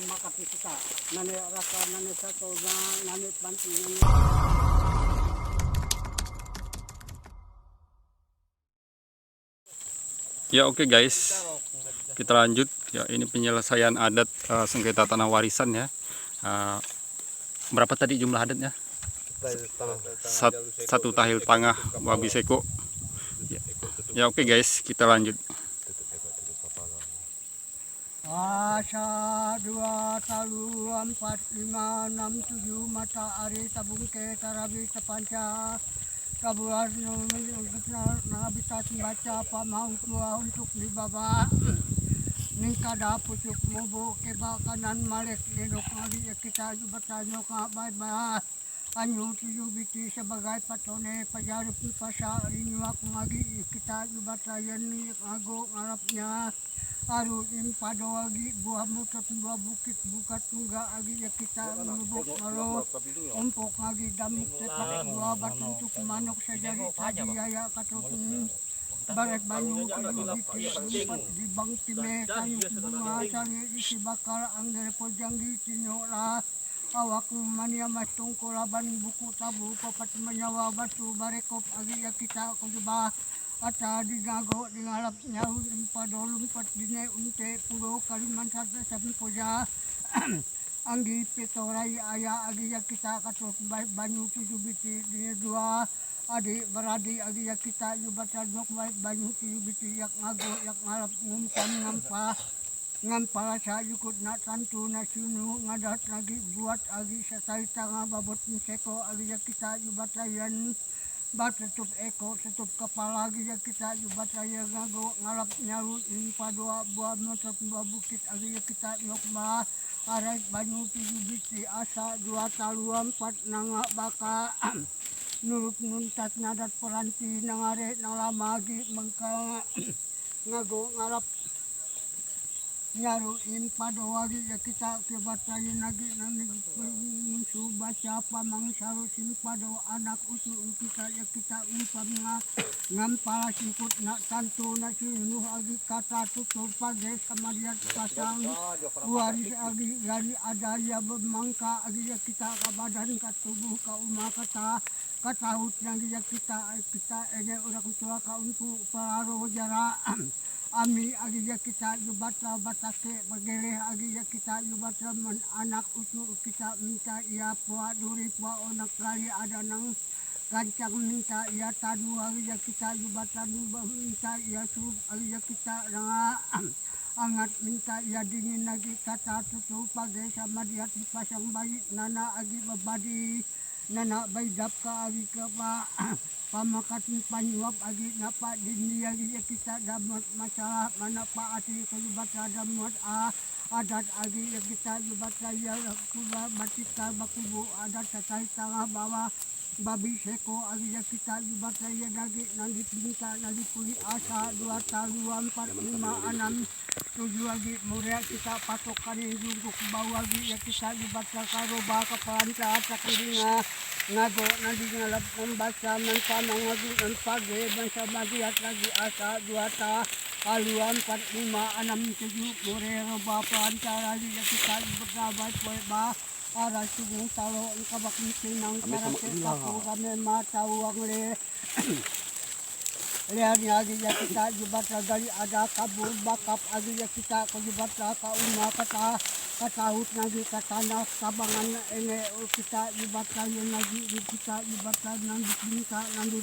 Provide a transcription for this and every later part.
makapita nane rasa nane satu nane bantu nane. Ya oke guys, kita lanjut ya, ini penyelesaian adat sengketa tanah warisan ya. Berapa tadi jumlah adatnya? Satu tahil tangah babi seko ya, ya oke guys, kita lanjut. Asa 2 talu 4 5 6 7 mata ari tabungke tarabi tepanca kabulan nabita baca pamau tua untuk di bawah ningkada pucuk mubu keba kanan malek nidok lagi ya kita bertanya kabar bah anyu tujuh biti sebagai patone pajarip pasar ini aku lagi kita bertanya nih ago ngarapnya aru impado lagi buah mutat buah bukit buka tungga lagi ya kita menubuk ngaro umpuk lagi damuk tepak buah batu untuk manok sejari tadi ya katutun baret banyu kudu biti umpat di bang time kayu bunga sangi isi bakar angger pojanggi tinyola awak mania matung kolaban buku tabu papat menyawa batu barekop lagi ya kita kujubah ata di gago di ngalap nyau padolum pat dine unte pulo Kalimantan sapi poja anggi petorai aya agi ya kita katot banyu 7 biti dine 2 adik beradik agi ya kita yubata nok banyu 7 biti yak ngago yak ngalap ngumpan ngampala sa yukut na tantu na sunu ngadat lagi buat agi sasai tanga babot seko agi ya kita yubata yan bat tutup eko tutup kepala lagi ya kita yubat saya ngago ngalap nyaru impa doa buah motor buah bukit lagi ya kita nyokba arai banyu 7 biti asa 2 talu 4 nanga baka nurut nuntat nadat peranti nangare nang lama lagi mengka ngago ngalap nyaru impa doa lagi ya kita kebatain lagi nanti musuh baca pamang saru simpa doa anak usu kita ya kita umpamnya ngampala singkut nak tantu nak sinu lagi kata tutup pagi sama dia pasang waris lagi dari ada ya bermangka lagi ya kita ke badan ke tubuh ke umah kata hut yang ya kita ini orang tua ke untuk pengaruh jarak ami agi ya kita yubata batake bagele agi ya kita yubata anak usu kita minta ia puak duri puak onak kali ada nang kancang minta ia tadu agi ya kita yubata minta ia sup agi ya kita nang angat minta ia dingin lagi kata tutup pagi sama dia dipasang bayi nana agi babadi nana bayi dapka agi ke pak pamakatin panyuap agi napa dini agi ya kita damat masalah mana pak ati kejubat damat adat agi ya kita jubat saya kuba batika bakubu adat sakai tangah bawah babi seko agi ya kita jubat saya dagi nanti pinta nanti puli asa 2 talu 4 5 6 7 lagi muria kita patokan yang jungkuk bawah lagi ya kita jubat karo baka panca takiringa ngago nanti ngalap membaca menpanang lagi pagi bangsa madiat lagi asa 2 ta aluan 4 5 6 7 morero bapa antara lagi kita bergabat ba ara sugung talo kabak misinang karate aku kami mata uang le lihat lagi ya kita jubat dari ada kabur bakap lagi ya kita kejubat ka umah kata hut lagi ke tanah sabangan ini kita jubat lagi di kita jubat nanti kita nanti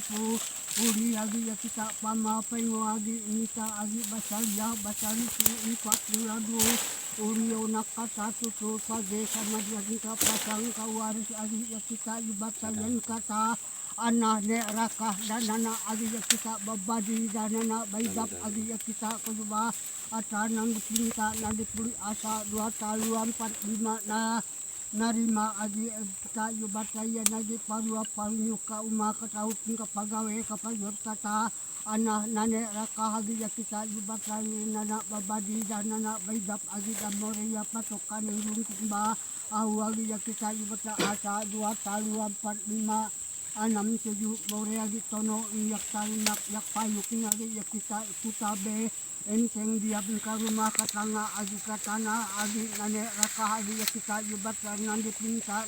puri lagi ya kita pama pengu lagi kita lagi basali ini 42 Urio nakata tutu pagi sama dia kita pasang kawaris lagi ya kita jubat yang kata anak ne rakah dan anak agi ya kita babadi dan anak baidap agi ya kita kedua atanang kita nanti puli asa 2 talu 4 5 narima agi kita yubat saya nagi parua palinyu ka umah ketaut ka pagawe ka payot kata anak nane rakah agi ya kita yubat saya anak babadi dan anak baidap agi dan moria patokan yang kumba ahu agi ya kita yubat asa 2 talu 4 5 anam 7 morea di tono iyak tarinak yak payuk ngagi yak kita kutabe Enceng dia ka rumah katanga agi katana agi nane raka agi ya kita yubat nandi pinta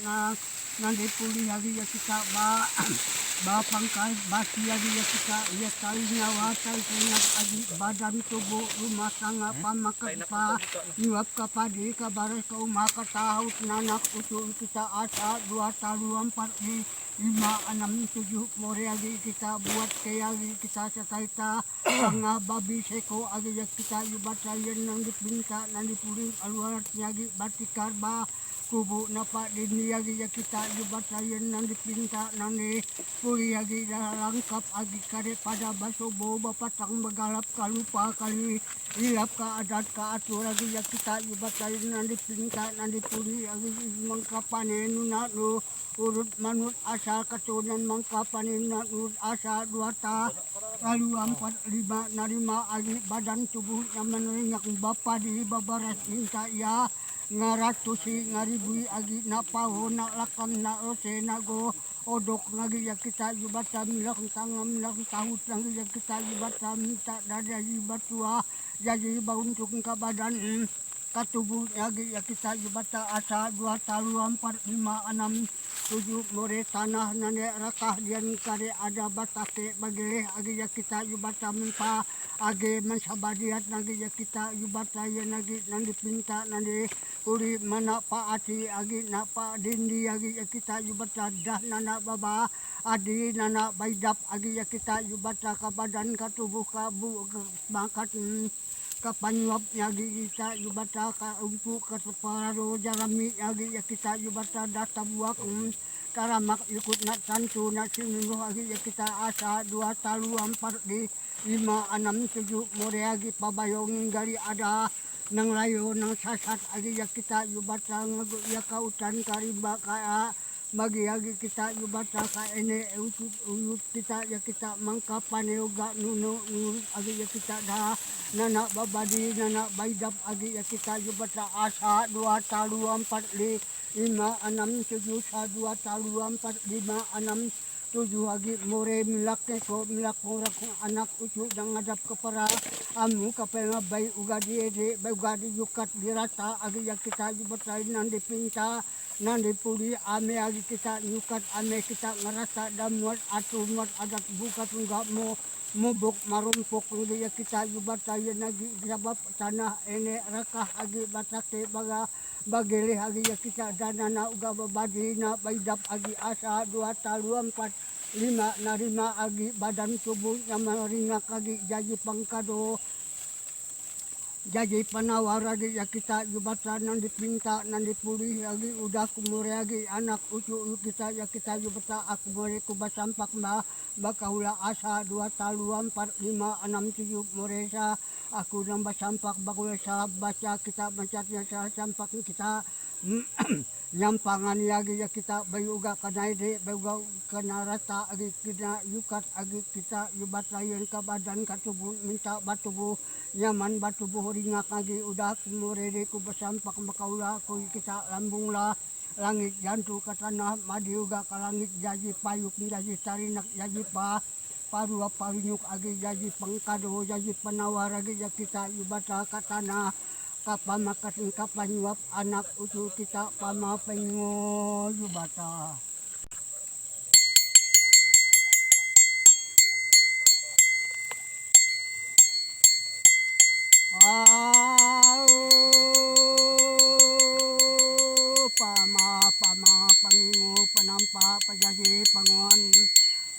nandi puli agi ya kita ba pangkai basi agi ya kita ya tali nyawa tai ingat agi badan tubuh rumah tangga pamakat pa nyuap ka padi ka bares ka umah ka tahu nanak usul kita asa 2 talu 4 5 6 7 more agi kita buat kaya agi kita sataita nga babi seko agi ya kita yubat sayen nang dipinta nang dipuring aluar nyagi batikar ba kubu napa dini agi ya kita yubat sayen nang dipinta nang dipuri agi lengkap agi kare pada basobo bapatang begalap kalupa kali ilap ka adat ka atur agi ya kita yubat sayen nang dipinta nang dipuri agi mengkapane nunatu urut manut asal keturunan mengkapanin urut asal 2 lalu 4 5 narima agi badan tubuh yang meneringat bapa di babaras minta ya ngaratusi ngaribui agi napaho nak lakam nak ose nago odok lagi ya kita jubata milak tangam milak tahu lagi ya kita jubata minta dada jibatua jadi untuk ke badan katubuh lagi ya kita jubata asa 2 talu 4 5 6 7 more tanah nane rakah dian kare ada batake bagele agi ya kita yubata mempa age mensabadiat nagi ya kita yubata ya nagi nandi pinta nandi uri mana pa ati agi na pa dindi agi ya kita yubata dah nana baba adi nana baidap agi ya kita yubata ka badan ka tubuh ka bu bakat kapanyuap nyagi kita yubata ka umpu ka separo jarami nyagi ya kita yubata data buak karamak ikut nak tantu nak sinunuh agi ya kita asa 2 talu 4 di 5 6 7 more agi pabayong gali ada nang layo nang sasat agi ya kita yubata ngagu ya kautan kariba ka bagi agi kita yubata ka ene uyut kita ya kita mangkapan yoga nuno agi ya kita dah nana babadi nana baidap agi ya kita yubata asa 2 talu 4 li 5 6 7 2 talu 4 5 6 7 agi more milak ko milak orang anak ucu dan ngadap kepara amu kapenga bay ugadi ede bay ugadi yukat dirata agi ya kita yubata nandi pinta nandi puli ame agi kita nyukat ame kita ngerasa damuat atu muat adat buka tunggak mo mubuk marumpok lagi ya kita yubata ya nagi sabab tanah ene rakah agi batake baga bagele agi ya kita danana uga babadi na baidap agi asa 2 talu 4 5 narima agi badan tubuh yang meringak agi jadi pangkado jadi penawar lagi ya kita yubata nang dipinta nang dipuli lagi udah kumure lagi anak ucu kita ya kita yubata aku more kuba sampak bakaula asa 2 talu 4 5 6 7 moresa aku nambah sampak bakula salah baca kita mencatnya salah sampak kita nyampangan lagi ya kita bayu uga kanaide bayu kena rata agi kena yukat agi kita yubat layan ke badan ke tubuh minta batubuh nyaman batubuh ringak agi udah kumurede ku besampak makaula ku kita lambung lah langit jantu ke tanah madi uga ke langit jadi payuk jadi tarinak jadi paru parinyuk agi jadi pengkado jadi penawar agi ya kita yubata ke tanah kapamakasin kapanyuap anak ucu kita pamapengo yubata. Pama pangingo panampa pajaji panguan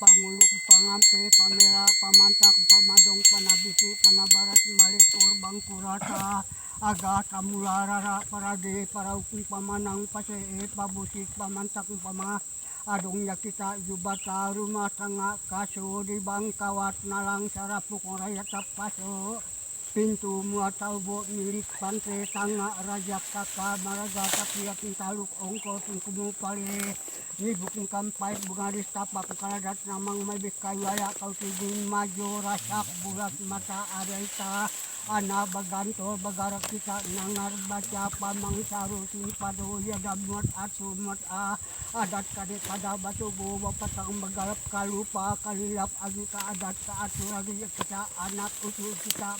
panguluk pangampe pamera pamantak pamadong panabisi panabarat malikur bangkurata aga tamularara parade paraukung pamanang pasee pabusit pamantak pama adong ya kita yubata rumah tangga kaso di bangkawat nalang sarapuk raya tapaso pintu muatau bo milik pantai tangga raja kakak maraga tapiat taluk ongko tungkumu pale ni buking kampai bungaris tapak kaladat namang may bikay waya kau tigin majo rasak bulat mata areta Ana bagantol bagarak kita nangar baca pamang saru simpado ya damut asumat adat kade pada batu bawa patang bagarap kalupa kalilap agi ka adat ka atu agi ya kita anak usul kita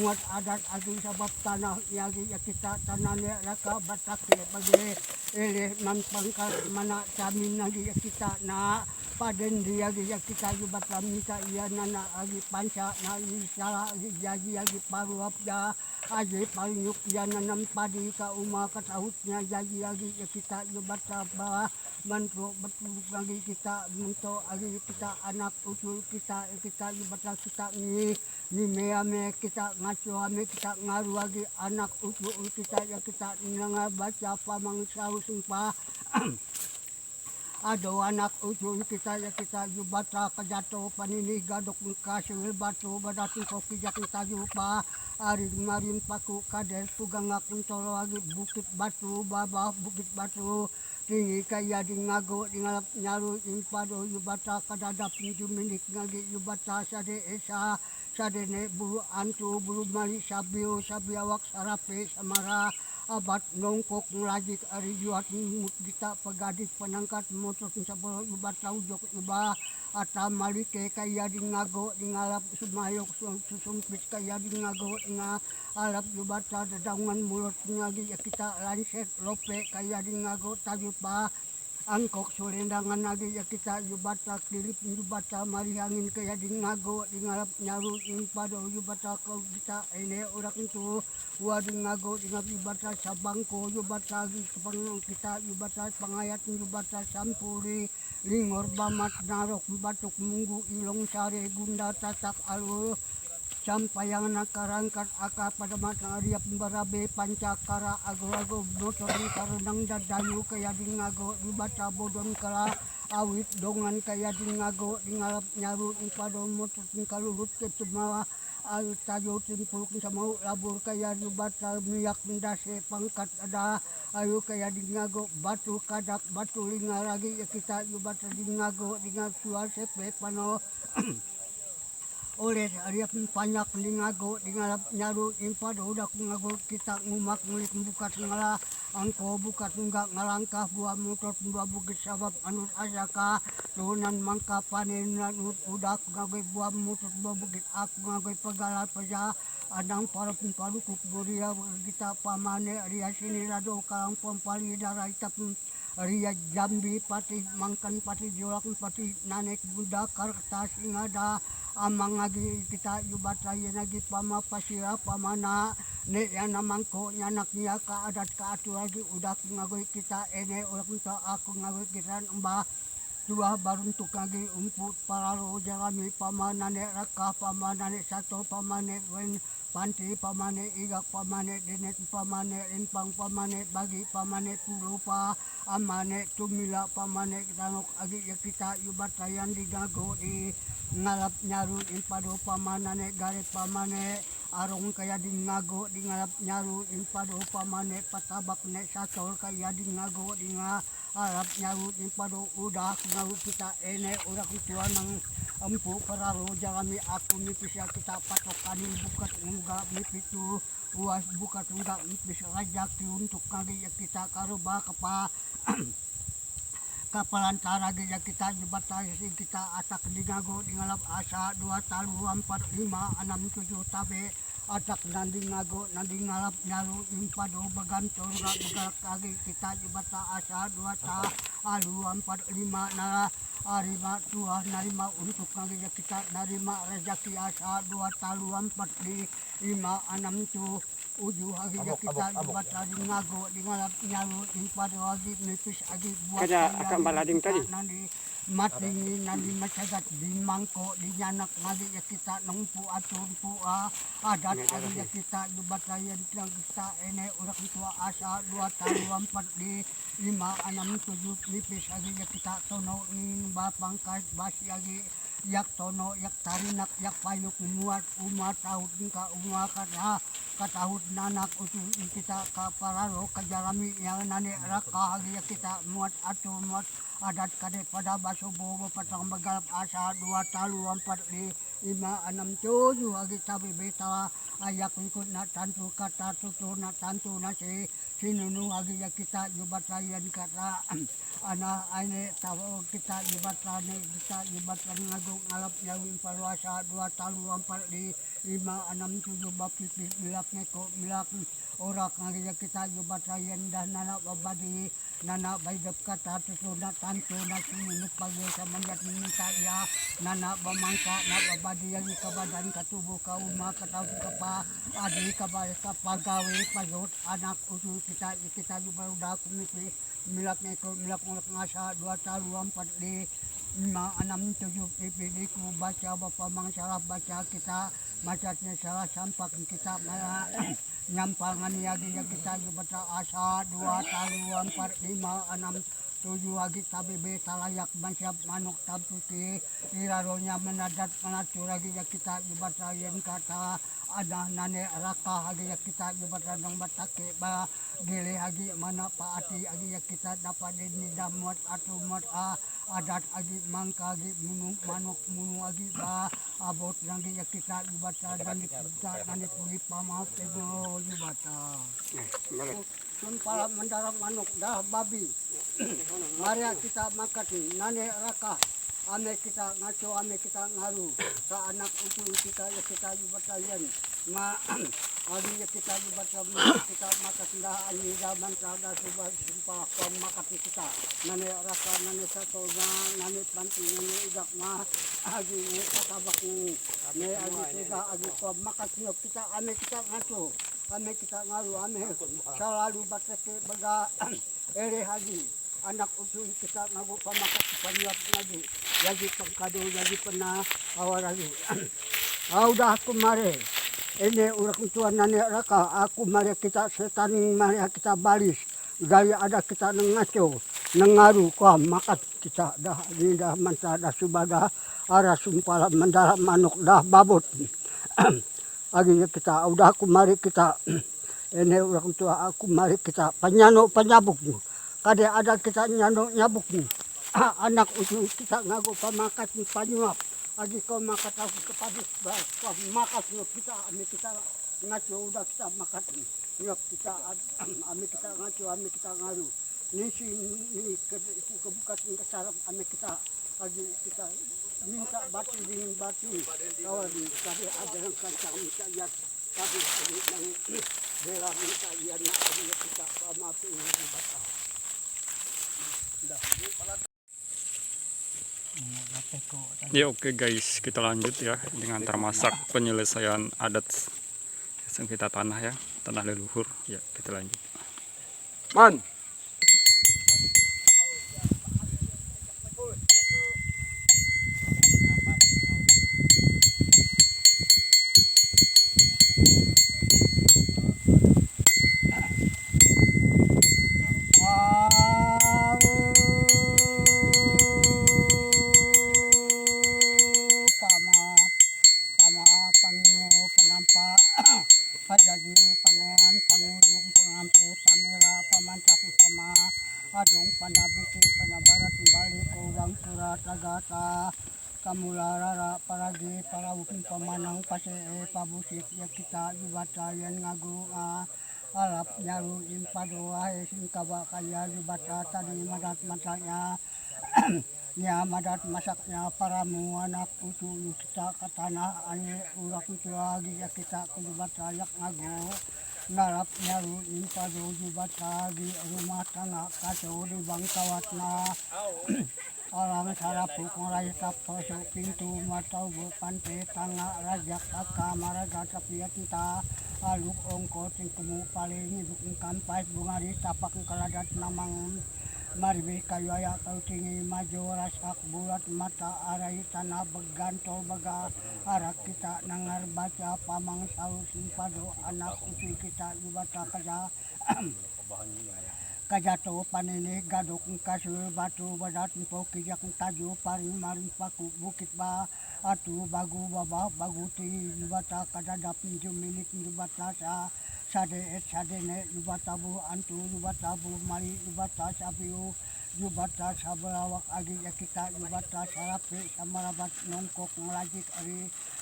muat adat agi sabab tanah yagi ya kita tanahnya raka batak ya bagi ele man pangkat mana camin lagi ya kita na paden dia ya kita juga minta iya nana agi panca na salah agi jadi agi paruap ya agi pariuk ya nanam padi ka uma katahutnya jadi agi ya kita juga bah mantu betul lagi kita mentok agi kita anak usul kita juga kita ni meame kita ngaco ame kita ngaru lagi anak usul kita ya kita nanga baca pamang saus sumpah Ado anak ujung kita ya kita jubata kajato panini gadok kasil batu badatu kopi jatuh tajupa ari marin paku kades tugangak untoro lagi bukit batu babah bukit batu tinggi kaya di ngago di ngalap nyaru impado jubata kadadap pintu minik ngagi jubata sade esa sade ne bulu antu bulu mali sabiawak sarape samara abat nongkok ngelajik ari juat mut kita pegadis penangkat motor sabolo ubat taujok uba ata malike kaya di ngago di ngalap sumayok susumpit kaya di ngago nga alap ubat dadangan mulut ngagi ya kita lanset lope kaya di ngago tajupa angkok solendangan lagi ya kita yubata kilip yubata marihangin kaya di ngago di ngalap nyaru impado yubata kau kita ini orang itu di ngago di ngapi yubata sabangko yubata sepang kita yubata pangayat yubata sampuri lingor bamat narok batuk munggu ilong sare gunda tatak alu sampayang nakarangkat aka pada matang ariap barabe pancakara ago-ago motor di karunang dadayu kaya di ngago di bata bodon kala awit dongan kaya di ngago di ngalap nyaru impado motor kalulut ke tumawa ayu tayo timpuluk sa mau labur kaya di bata miyak mendase pangkat ada ayu kaya di ngago batu kadak batu linga lagi ya kita di bata di ngago di ngasual sepe pano oleh ariap banyak di ngago di ngalap nyaru impado udah ngago kita ngumak ngulik buka ngala angko buka tunggak ngalangkah buah motor buah bukit sabab anut asaka turunan mangka panen udah ngago buah motor buah bukit aku ngago pegalat peja adang para pimpalu kuburia kita pamane ria sini rado kalang pompali darah itap ria jambi pati mangkan pati jolak pati nanek bunda kertas ingada amang lagi kita yubata ya lagi pama pasira pamana ne yang namangko nyanak niya ka adat ka atu lagi udah ngagoy kita ene ulah kita aku ngagoy kita mbah dua baruntuk lagi umput pararo jarami pamanane raka pamanane sato pamane wen panti pamane igak pamane denet pamane empang pamane bagi pamane pulupa amane tumila pamane tanok agi ya kita yubata yang digago di ngalap nyaru impado pamanane gare pamane arong kaya di ngago di ngalap nyaru impado pamane patabak ne satol kaya di ngago di ngalap nyaru impado udah ngaru kita ene udah kutuan ng empu peraro jalami aku mipis ya kita patokanin bukat enggak mipitu uas bukat enggak mipis rajaki untuk kali ya kita karuba kepa kapalantara gaya kita jebatasi kita atak di ngago di ngalap asa 2 talu 4 5 6 7 tabe atak nandi ngago nandi ngalap nyaru impado bagantor begal kagi kita jebata asa 2 ta alu 4 5 nara arima tuah narima untuk kagi kita narima rezeki asa 2 talu 4 di 5 6 tu uju agi kita buat tadi ngago di ngalap nyaru impado agi nipis agi buat akan balading tadi nanti mati nanti masyarakat di mangko di nyanak ngagi ya kita nungpu atur pu adat agi ya kita buat rayan kita ene urak tua asa 2 tahun 4 di 5 6 7 nipis agi ya kita tono ini bapang kait basi agi yak tono yak tarinak yak payuk muat umat tahun ka umat katahut nanak usul kita kapararo kajalami yang nane raka hagi kita muat atu muat adat kade pada baso bobo patang bagalap asa 2 talu 4 di 5, 6, 7 agi tabi beta ayak ikut na tantu kata tutu na tantu na sinunu agi ya kita yubatayan kata ana ane tawo kita yubatane kita yubatan ngagung ngalap nyawin paluasa 2 talu 4 di 5, 6, 7 bapiti milak neko milak orak agi ya kita yubatayan dan nana babadi nana baidap kata tutu na tantu na sinunu pagi sa manjat minta ya nana bamangka na babadi yang kabadan katubuh kauma kataw kapa adi kapagawe payot anak usu kita barudak kumiti milak ngasa 2 talu 4 di 5, 6, 7 pipili ku baca bapa mangsalah baca kita macatnya salah sampak kita malah nyampangan yagi ya kita baca asa 2 talu 4 5 6 7 agi tabi beta layak mansiap manuk taputi iraronya menadat menacur lagi ya kita baca yen kata ada nane raka agi ya kita baca nang batake ba gele agi mana paati agi ya kita dapat ini damuat atau mat adat agi mangka agi manuk munu agi ba abot lagi ya kita baca dan kita nane puri pamah tego baca sun pala mendaram manuk dah babi mari kita makati nane raka ame kita ngaco ame kita ngaru sa anak utu kita ya kita batayan ma agi ya kita batayan kita makati dah ani zaman sada sumpah pam makati kita nane raka nane sato na nane panti nane idak ma agi ni katabak ni ne agi kita agi pam makati kita ame kita ngaco ame kita ngaru ame selalu batake baga ere hagi anak usul kita ngagu pamakat panyap lagi jadi pangkado jadi pernah awal lagi udah aku mari ini urak tuan nane raka aku mari kita setan mari kita balis gaya ada kita nengaco nengaru kau makat kita dah ini dah manta dah subada arah sumpah mendalam manuk dah babut lagi kita udah aku mari kita ini urak tua aku mari kita penyano penyabuk kada ada kita nyandok nyabuk nih anak usul kita ngaku pamakat nih panyuap lagi kau makat aku kepada kau makat kita ame kita ngaco udah kita makat nih nyuap kita ame kita ngaco ame kita ngaru nisi ini kebukat nih kesarap ame kita lagi kita minta batu dingin batu kawan tadi ada yang kancang minta ya tapi yang bela minta ya nak kita pamakai ini batal. Ya oke guys, kita lanjut ya dengan termasak penyelesaian adat sengketa tanah ya, tanah leluhur ya, kita lanjut. Man. Jadi panguan pangulung pengampe pamela pamantak sama adung panabiti panabarat balik kurang surat agata kamularara paragi parawukin pamanang pase pabusik ya kita jubatayan ngagu alap nyaru impado sing kawa kaya jubata tadi madat matanya nya madat masaknya paramu anak utu kita ke tanah ane urak itu lagi ya kita kujubat rayak ngago ngarap nyaru impado jubat lagi rumah tangga kacau di bangkawatna alang sarapu konglai taposo pintu matau pante tangga rajak taka maraga tapia kita aluk ongko tingkumu paling dukung kampai bungari tapak kaladat namang marbi kayu ayak kau tinggi maju rasak bulat mata arai tanah begantol baga arak kita nangar baca pamang salu simpado anak usul kita jubata kaja kajato panene gadok kasul batu badat po kijak taju paring maring paku bukit ba atu bagu baba bagu tinggi jubata kadadap pinju milik jubata sa sade et sadene yubatabu antu yubatabu mali yubata sabiu yubata sabalawak agi yakita yubata sarape samarabat nongkok ngelajik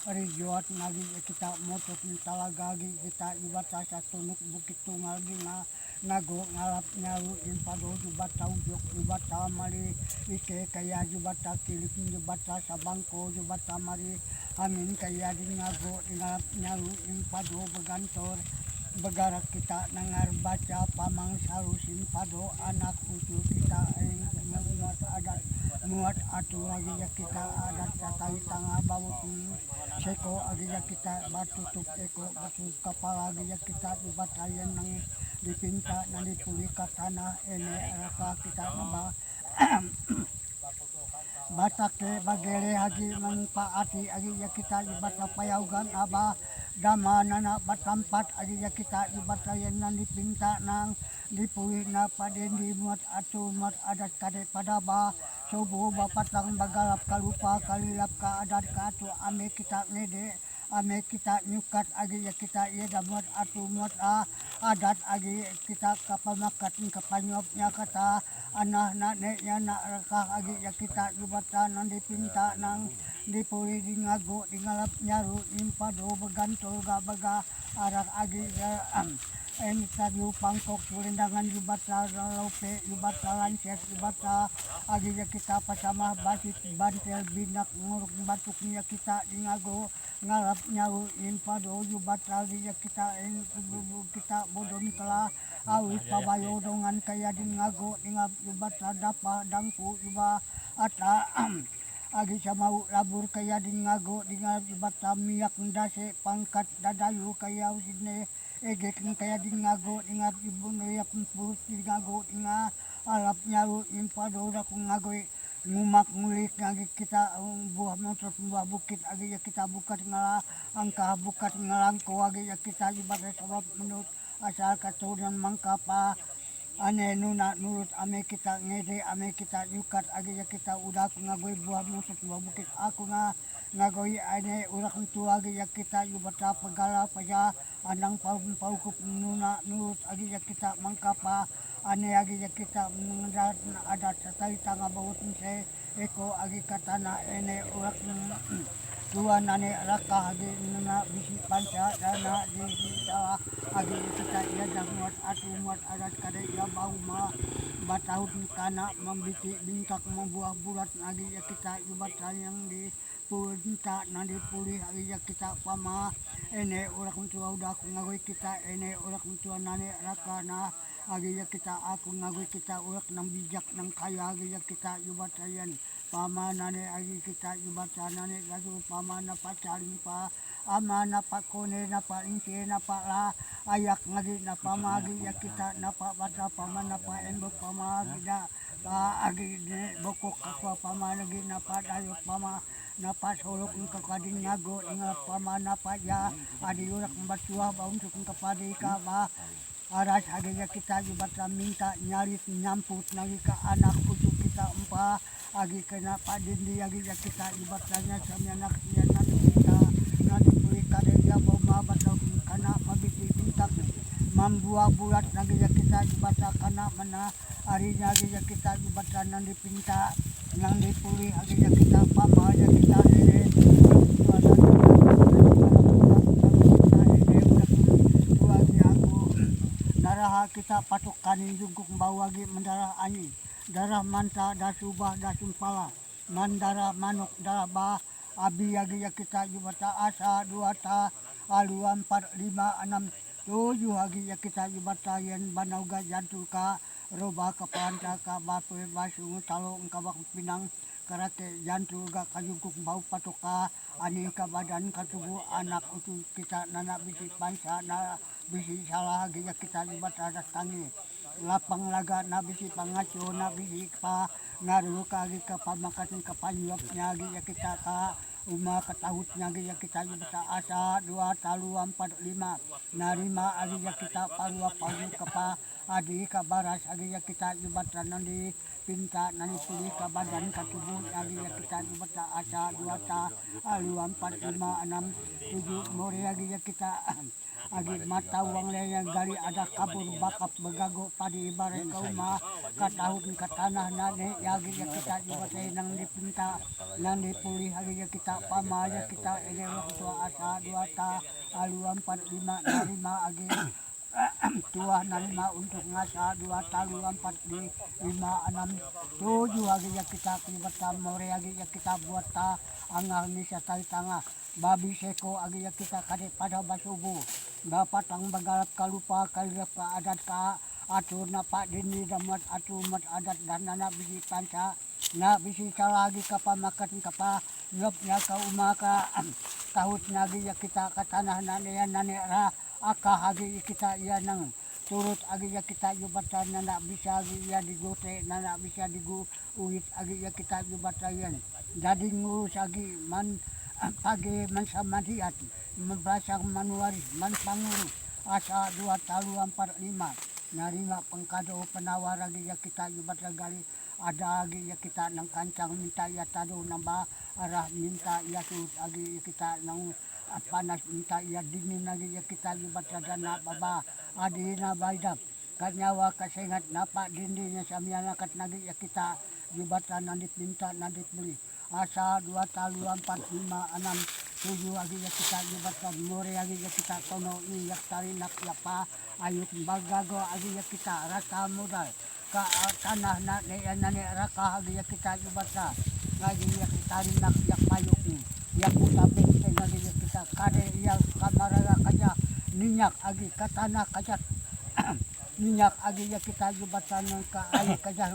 ari juat nagi yakita motot talaga agi kita yubata satunuk bukit tunggal dina nago ngalap nyaru impado yubata ujok yubata mali ike kaya yubata kilip yubata sabangko yubata mali amin kaya di nago ngalap nyaru impado begantor begarak kita nangar baca pamang sarusin pado anak cucu kita muat adat muat atu lagi ya kita adat catai tangga bawut seko lagi ya kita batutup eko batu kepala lagi ya kita dibatayan nang dipinta nang dipuli ke tanah ini raka kita nambah batake bagere haji manfaati agi ya kita ibata payaugan abah dama nana batampat agi ya kita ibata yang nan dipinta nang dipuli na paden di muat atu muat adat kade padaba subuh bapatang bagalap kalupa kalilap ka adat ka atu ame kita ngede ame kita nyukat agi ya kita iya damuat atu muat adat agi kita kapamakat kapanyopnya kata anah neknya nak rekah agi ya kita yubata nang dipinta nang dipuli di ngago di ngalap nyaru impado begantol gabaga arak agi tadi pangkok sulindangan yubata laupe yubata lances yubata agi ya kita pasama basit bantel binak nguruk batuknya kita di ngago ngalap nyaru impado yubata agi ya kita bodon telah awis pabayo dongan kaya di ngago di yubata dapa dangku yuba ata agi sama labur kaya di ngago di yubata miyak ndase pangkat dadayu kaya usine egek kaya di ngago di ibu noya pempurut di ngago di alap nyaru impado rak ngago ngumak ngulik ngagi kita buah motor buah bukit agi ya kita bukat ngala angka bukat ngalangko agi ya kita ibadah sebab menurut asal keturunan mangkapa ane nuna nurut ame kita ngede ame kita yukat agi ya kita udah ngagoi buah motor buah bukit aku ngagoi ane urak tua agi ya kita yubata pegala paja andang paukup nuna nurut agi ya kita mangkapa ane agi ya kita mengendat adat setai tangga baut se eko agi katana ene urak dua nane raka agi nuna bisi panca dana di salah agi kita ia muat atu muat adat kade ya bau ma bataut kana membiti bingkak membuah bulat agi ya kita yubata yang di punta nandi pulih agi ya kita pama ene urak tua udah ngagoi kita ene urak tua nane raka na agi ya kita aku ngagoi kita urak nang bijak nang kaya agi ya kita yubatayan pama nane agi kita yubata nane gasu pama na pacaring pa ama na pakone na pa ince na pa la ayak ngagi na pama agi ya kita na pa bata pama na pa embok pama agi da agi bokok kakwa pama lagi na pa dayot pama napa solok ng kakading nago nga pamana pa ya adi urak mbatua ba untuk kapadi ka ba aras agi ya kita yubata minta nyaris nyamput nagi ka anak putu kita empa agi kena padindi agi ya kita yubatanya sami anak nya nanti kita nanti beli kade ya boma batau kana mabiti bintak membuah bulat nagi ya kita yubata kana mana harinya agi ya kita yubata nanti pinta nang dipuli agi ya kita pama ya kita darah kita patok kanin jungkuk bau agi mendarah ani darah manta dasubah dasumpala mandara manuk darah bah abi agi ya kita yubata asa dua ta alu 4 5 6 7 agi ya kita yubata yen banauga jantuka roba kapanta ka bape basu talo kabak pinang karate jantu ga kajungkuk bau patoka ani ka badan ka tubuh anak utu kita nana bisi pansa na bisi salah agi ya kita yubata tangi lapang laga na bisi pangaco na bisi pa ngaru ka agi ka pamakatin ka panyuapnya agi ya kita ka uma katahutnya agi ya kita yubata asa 2 talu 4 5 narima agi ya kita parua paru kapa adi kabaras agi ya kita yubata nandi pinta nani pulih ka badan ka tubuh agi ya kita yubata asa 2 ta alu 4 5 6 7 more agi ya kita agi mata uang yang gali ada kabur bakap begago padi ibarat kauma katahun katanah nane agi ya kita juga saya nang dipinta nang dipulih agi ya kita pamaya kita ini waktu asa dua ta alu 45 agi tua narima untuk ngasa 2 talu 4 di 5 6 7 agi ya kita kibata more agi ya kita buat ta angal misa tali tangah babi seko agi ya kita kade pada basubu dapat ang bagalap kalupa kalirap ka adat ka atur na pak dini damat atur mat adat dan nana biji panca na bisi lagi kapamakan kapa nyopnya ka umaka tahut nagi ya kita ka tanah nane nane ra aka hagi kita iya nang turut agi ya kita yubatan nana bisa agi ya digote nana bisa digu uit agi ya kita yubatayan jadi ngurus agi man pagi man samadiat membasang manuari man pangurus asa 2 talu 45 narima pengkado penawar agi ya kita yubatan gali ada agi ya kita nang kancang minta ya tado nambah arah minta ya turut agi ya kita nang panas minta ya dingin lagi ya kita libat sadana baba adina baidap kanyawa kasengat napa dindinya samiana kat nagi ya kita libatan nanti minta nanti beli asa 2 talu 4 5 6 7 lagi ya kita libatan more lagi ya kita tono ni yak tarinak yapa ayuk bagago lagi ya kita rata modal ka tanah na nane raka lagi ya kita libatan lagi ya tarinak yak payuk ni yak utapin lagi ya kita kade yang kamaraga kaja minyak agi katana kaja minyak agi ya kita jubatan ka air kaja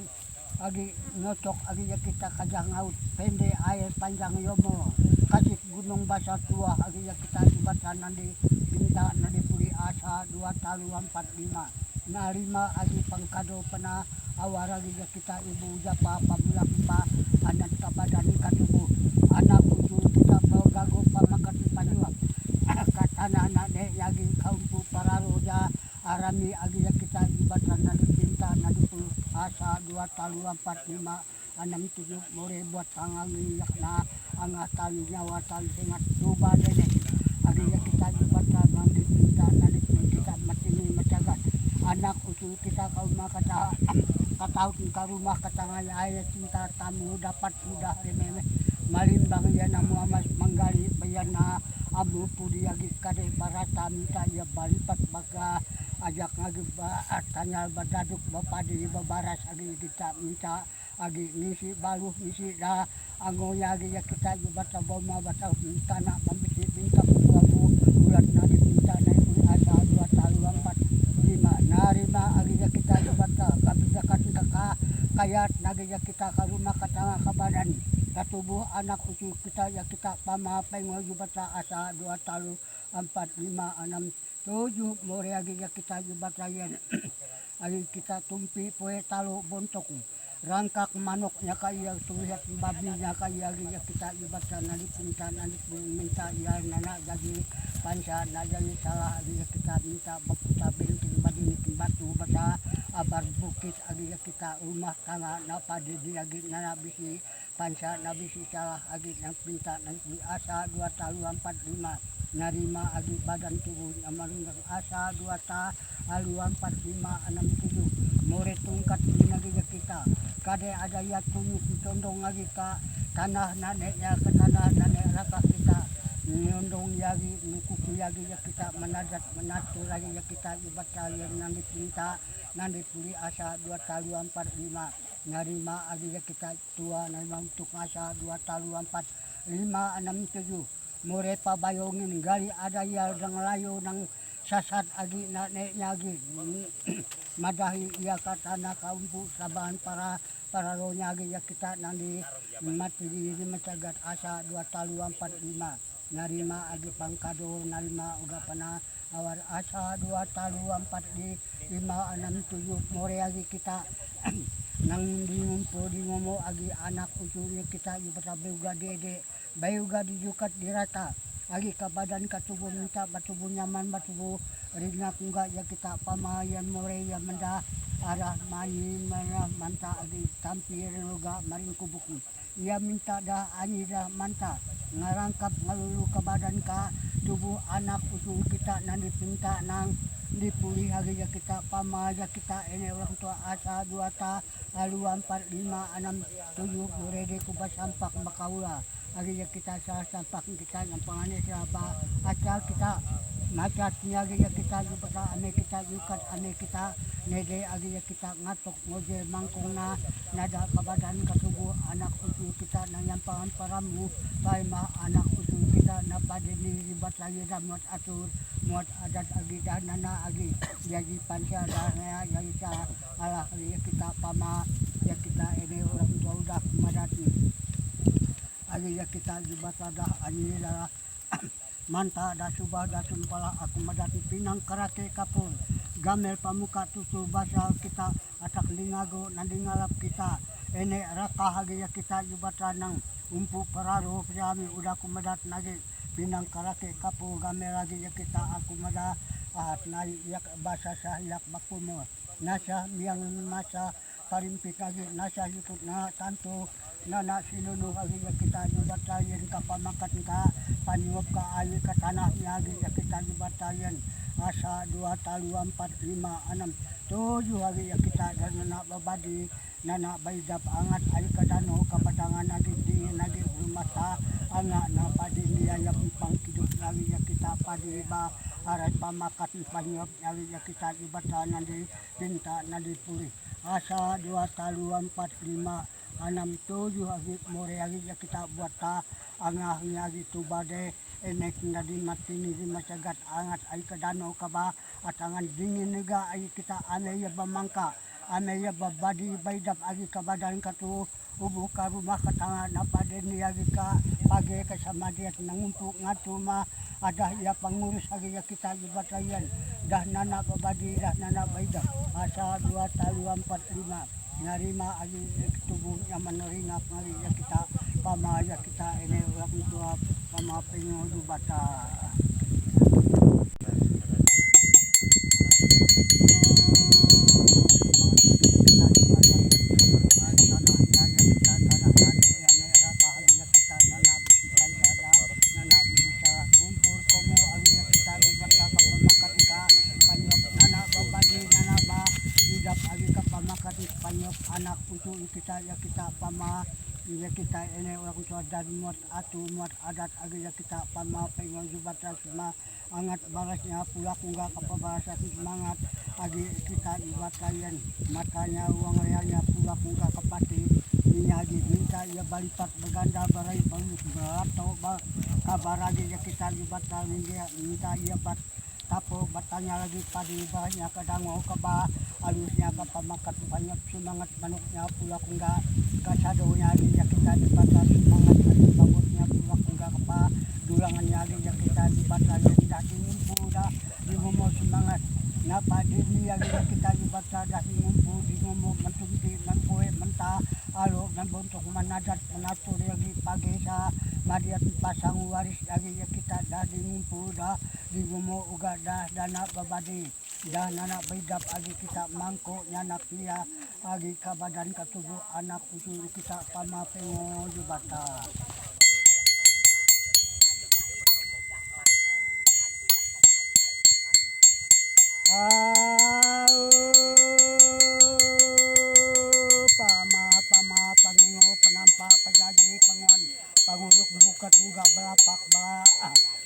agi ngocok agi ya kita kaja ngaut pende air panjang yomo kasih gunung basah tua agi ya kita jubatan nanti minta nanti puri asa 2 talu 45 narima agi pangkado pena awar agi ya kita ibu japa pabula pipa anak kabadani katubu anak uju kita bawa gago pamakat panyuap katana nade yagi kaumpu para roja arami agi ya kita ibatan nadi pinta nadi puluh asa 2 talu 4 5 6 7 more buat tangan minyak na angah tali nyawa tali sengat coba dene agi ya kita ibatan nadi pinta nadi puluh kita matini macagat anak uju kita kaum kata kataut ke rumah katangaya ayat cinta tamu dapat mudah remeh malimbang ya namu amas manggali bayana abu pudi agi kade barata minta ya balipat baga ajak ngagi tanyal badaduk bapadi babaras agi kita minta agi ngisi baluh ngisi da angonya agi ya kita bata boma bata tanah pambisi minta buku bulat nadi minta naik asa 2 talu 4 5 narima agi ya kita bata kabijakan kakak kayat nagi ya kita ke rumah katanga kabadan katubuh anak ucu kita ya kita pama pengoju bata asa 2 talu 4 5 6 7 more agi ya kita jubatayan agi kita tumpi poe talu bontok rangkak manoknya kaya tulihat babinya kaya agi ya kita jubatan nadi pinta nadi minta ya nana jadi pansa na jadi salah agi ya kita minta bakuta binting bading batu bata abar bukit agi ya kita rumah tangga napa di agi nana bisi pansa na bisi salah agi yang pinta nadi asa 2 talu 4 5 narima agi badan tubuh amalunggang asa 2 talu 4 5 6 7 more tungkat dinagi kita kade ada ya tunyuk tondong lagi ka tanah naneknya ke tanah nanek raka kita nyondong yagi nukuk yagi ya kita menadat menatur lagi ya kita ibadah yang nanti pinta nanti puli asa 2 talu 4 5 narima agi ya kita tua narima untuk asa 2 talu 4 5 6 7 more pabayongin gali ada ya dang layo nang sasat agi naneknya agi madahi ia katana kaumpu sabahan para ronya agi ya kita nanti mati di macagat asa 2 talu 4 5 narima agi pangkado narima uga pana awar asa 2 talu 4 di 5 6 7 more agi kita nang di ngomo agi anak ucunya kita ibata beuga dede bayuga dijukat dirata agi ka badan ka tubuh minta batubuh nyaman batubuh ringa kunga ya kita pamayan more ya menda arah mani mana manta agi tampir loga maring kubuk. Ia minta dah ani dah manta ngarangkap ngalulu ke badan ka tubuh anak usul kita nan dipinta nang dipulih hari ya kita pamaja kita ini orang tua asa dua ta lalu 4 5 6 7 murede kubas sampak bakaula hari ya kita sa sampak kita yang pangane siapa aca kita macatnya hari ya kita juga ane kita juga ane kita nede hari ya kita ngatok ngoje mangkongna nada kabadan katubuh anak usul kita nang nyampahan paramu pai ma anak usul kita napade ni ribat lagi damot atur muat adat agi danana agi jadi panca dana yang bisa alah ya kita pama ya kita ini orang tua udah madati agi ya kita jubata dah ani dah manta dah subah dah sumpala aku madati pinang karate kapur gamel pamuka tutu basal kita atak lingago nandi ngalap kita ini raka agi ya kita jubata nang umpu pararuh jami udah aku madat nagi pinang karate kapu game lagi ya kita aku mada nai yak bahasa sah yak bakumo nasa miang masa parimpit lagi nasa yukut na tanto nana sinunu lagi ya kita jubatayan kapamakat ka panyuap ka ayu ka tanah lagi ya kita jubatayan asa 2 talu 4 5 6 7 lagi ya kita dan nana babadi nana baidap angat ayu ka dano kabadangan lagi di lagi rumah ta anak na padi niya yang pangkiduk lagi ya kita padi ba arat pamakat panyop lagi ya kita ibatan nanti pinta nanti pulih asa 2 talu 4 5 6 7 lagi more lagi ya kita buat ta angah lagi tu bade enek nadi mati ni macagat angat ai ke danau ka ba atangan dingin nega ai kita ane ya bamangka ane ya babadi baidap agi ka badan ka tu ubu ka rumah katanga napade ni agi ka pagi ke sama dia nangumpuk ngatu mah ada ya pengurus agi ya kita jubatayan dah nana babadi dah nana baidap asa 2 talu 4 5 narima agi tubuhnya meneringap ngari ya kita pama ya kita ini orang tua pama pengen jubata anak untuk kita ya kita pama ya kita ini orang tua dan muat atu muat adat agi ya kita pama pengen jubata semua angat balasnya pula kunggah apa bahasa semangat agi kita jubatayan matanya uang realnya pula kunggah kepati ini agi minta ya balipat berganda barai balu atau kabar agi ya kita jubata minta ya bat tapo batanya lagi padi banyak kadang mau keba alusnya ke pamakat banyak semangat manuknya pula kunggah kasadonya lagi ya kita dibaca semangat lagi pabutnya pula kunggah kepa dulangannya lagi ya kita dibaca dah dimumpu dah dimumpu semangat napa dini lagi ya kita dibaca dah dimumpu dimumpu mentumpi mempoe mentah alo membontok manadat menatur lagi pagi sa madiat pasang waris lagi ya kita dah dimumpu dah dimumpu uga dah dana babadi dah nana baidap agi kita mangko nyanak dia agi ka badan ka tubuh anak usul kita pama pengo jubata pama pangingo penampa pajaji pangon panguluk bukat juga belapak ba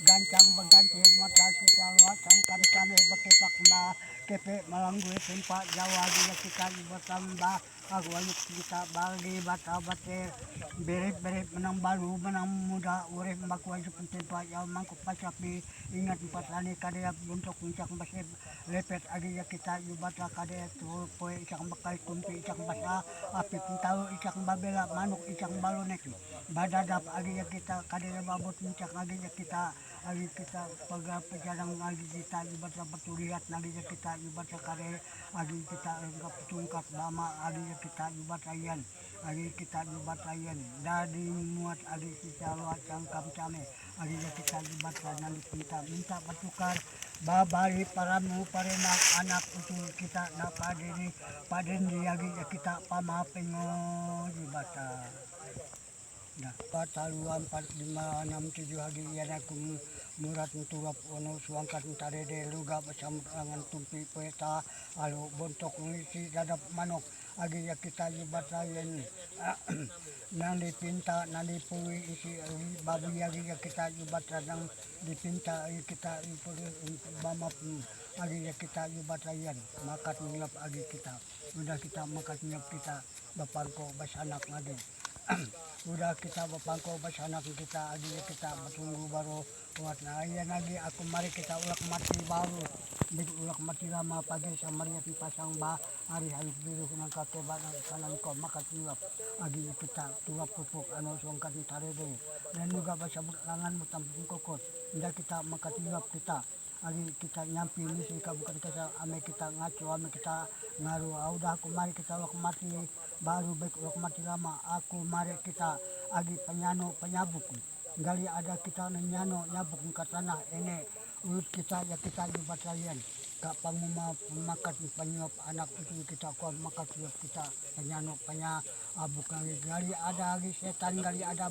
gancang beganti mata sosial wacan kan bekepak mbah kepe malanggue tempat Jawa juga kita bertambah agwaluk kita bali bata bate beret menang baru menang muda urip bakwa seperti pak ya mangkuk pacapi ingat 4 lani kadea untuk puncak basir lepet agi ya kita yubata kadea tu poe icak bakal kumpi icak basa api pintalu icak babela manuk icak balonek badadap agi ya kita kadea babot puncak agi ya kita agi kita pegang pejarang agi kita yubata betuliat agi ya kita yubata kadea agi kita enggak tungkat bama agi ya kita jubatayan agi kita jubatayan dari muat agi kita luat cangkam came agi kita jubatayan minta minta bertukar babari paramu parena anak itu kita na padeni agi kita pamapengo jubata dah pataluan 4567 agi yana kum murat turap ono suangkat tarede luga bersama tangan tumpi peta alu bontok ngisi dadap manok agi ya kita jubatayan nang dipinta nang dipui isi babi agi ya kita jubatayan dipinta kita bama agi ya kita jubatayan makat nyap agi kita udah kita makat nyap kita bapangko basanak ngade udah kita bapangko basanak kita agi ya kita bertunggu baru buat naya lagi aku mari kita ulak mati baru ulak mati lama pagi sama dia pasang hari hari dulu nang kate badan kanan ko makat nyap agi kita tuap pupuk anu songkat tarede dan juga bahasa langan mutampung kokot indah kita makat nyap kita agi kita nyampi misi kabukan kita ame kita ngaco ame kita ngaru udah aku mari kita ulak mati baru baik ulak mati lama aku mari kita agi penyano penyabuk gali ada kita nyano nyabuk ke tanah ini urut kita ya kita jubatayan kak panguma makat penyuap anak itu kita kuat makat kita penyano penyabuk gali ada lagi setan gali ada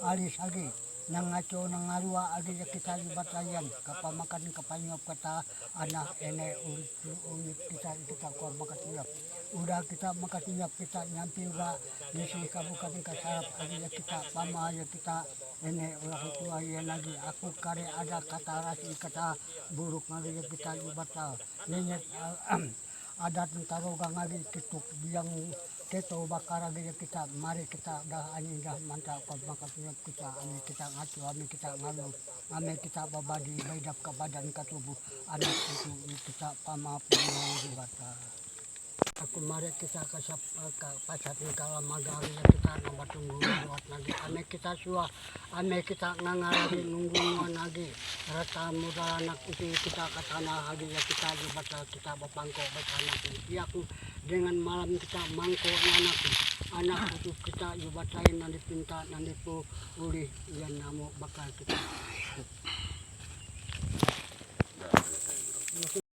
alis lagi nang ngaco nang ngarua agi ya kita jubatayan kapal makan kapanyuap kata anak ini urut kita kuat makat nyuap udah kita makat nyuap kita nyampi udah misi kabupaten kasarap agi ya kita pama ya kita ini ulah tua ya lagi aku kare ada kata rasi kata buruk lagi ya kita jubata nenyet adat tarogang lagi kituk biang keto bakar lagi ya kita mari kita dah ani dah mantap makan kita ani kita ngacu ami kita ngalu ami kita babadi baidap ke badan ke tubuh anak itu kita pama jubata aku mari kita kasap pasat kalau magari kita nomor tunggu buat lagi ame kita suah ame kita ngangaragi nungguan lagi rata muda anak itu kita ke tanah lagi ya kita jubata kita bapangko anak itu aku dengan malam kita mangko anak itu kita jubatain nanti pinta nanti pu ulih yang namu bakal kita